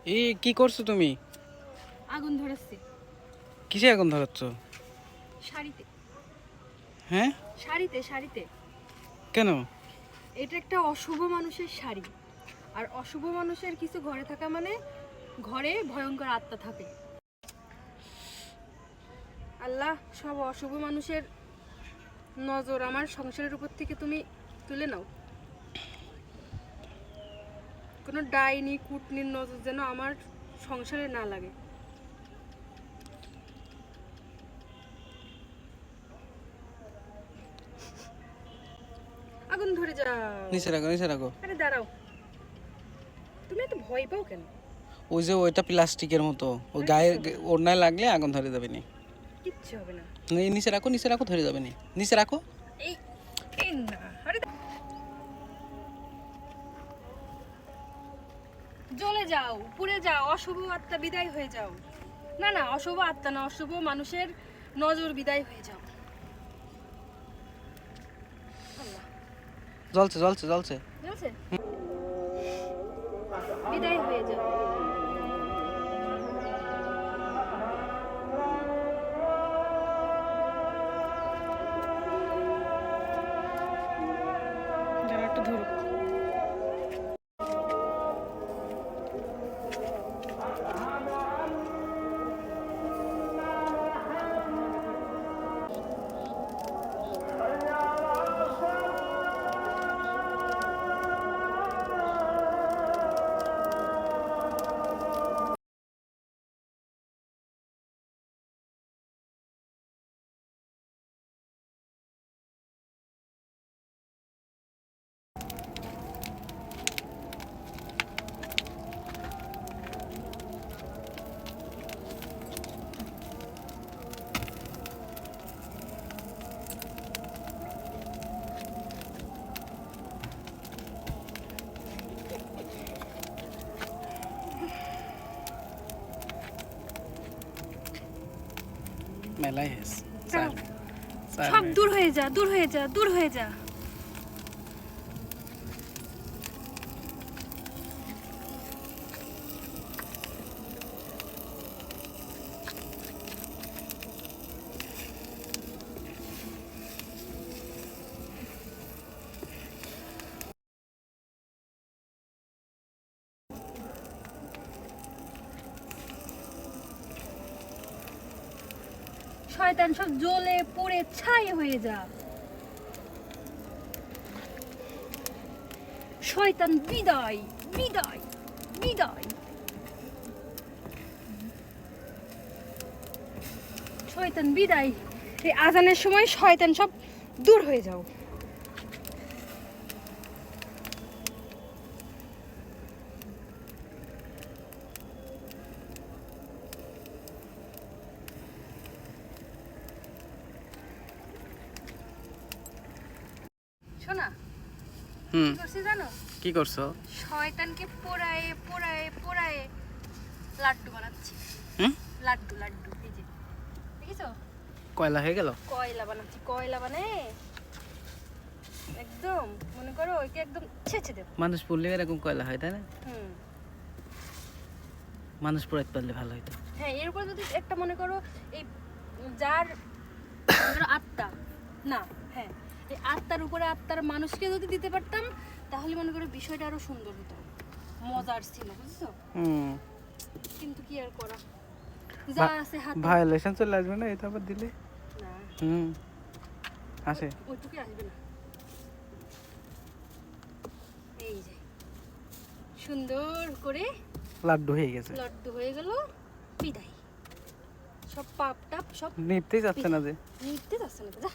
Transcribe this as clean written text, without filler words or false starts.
এই কি করছো তুমি? আগুন ধরেছে কিসে আগুন ধরাচ্ছ? শাড়িতে। হ্যাঁ, শাড়িতে শাড়িতে কেন? এটা একটা অশুভ মানুষের শাড়ি। আর অশুভ মানুষের কিছু ঘরে থাকা মানে ঘরে ভয়ঙ্কর আত্মা থাকে। আল্লাহ সব অশুভ মানুষের নজর আমার সংসারের উপর থেকে তুমি তুলে নাও। কোনো ডাইনি কুটনির নজর যেন আমার সংসারে না লাগে। আগুন ধরে যাও। নিচে রাখো, নিচে রাখো। আরে দাঁড়াও, তুমি এত ভয় পাও কেন? ওই যে ওইটা প্লাস্টিকের মতো, ওই গায়ে ওড়নায় লাগলে আগুন ধরে যাবে নি। কিচ্ছু হবে না। এই নিচে রাখো, নিচে রাখো, ধরে যাবে নি। নিচে রাখো। এই এই না, আরে জ্বলে যাও, পুড়ে যাও, অশুভ আত্মা বিদায় হয়ে যাও। না না, অশুভ আত্মা না, অশুভ মানুষের নজর বিদায় হয়ে যাও। আল্লাহ, জ্বলছে জ্বলছে জ্বলছে। জ্বলছে? বিদায় হয়ে যাও। যারা একটু ধরো। মেলাই হেস। সব দূর হয়ে যা, দূর হয়ে যা, দূর হয়ে যা। শয়তান সব জ্বলে পুড়ে ছাই হয়ে যা। শয়তান বিদায়, বিদায়, বিদায়। শয়তান বিদায়। এই আজানের সময় শয়তান সব দূর হয়ে যাও। শোনা, হুম, কি করছি জানো? কি করছো? শয়তানকে পোড়ায়ে পোড়ায়ে পোড়ায়ে লাড্ডু বানাচ্ছি। হুম, লাড্ডু লাড্ডু, এই যে দেখেছো? কয়লা হয়ে গেল। কয়লা বানাচ্ছি, কয়লা মানে একদম মনে করো ওইকে একদম ছেঁচে দেবো। মানুষ পড়লে এরকম কয়লা হয়, তাই না? হুম, মানুষ পড়াতে পারলে ভালো হইতো। হ্যাঁ, এরপর যদি একটা মনে করো এই যার ধরো আত্মা না, হ্যাঁ, এই আত্মার উপরে আত্মার মানুষকে যদি দিতে পারতাম তাহলে মনে করো বিষয়টা আরো সুন্দর হতো, মজার ছিল, বুঝছো? হুম, কিন্তু কি আর করা, যা আছে হাতে। ভায়োলেশন চলে আসবে না এটা আবার দিলে? না, হুম, আসে। ওইটুকু আসবে না। এই যে সুন্দর করে লাড্ডু হয়ে গেছে। লাড্ডু হয়ে গেল, বিদায়। সব পাপ টাপ সব নিতেই যাচ্ছে না যে। নিতে যাচ্ছে না তো, যা।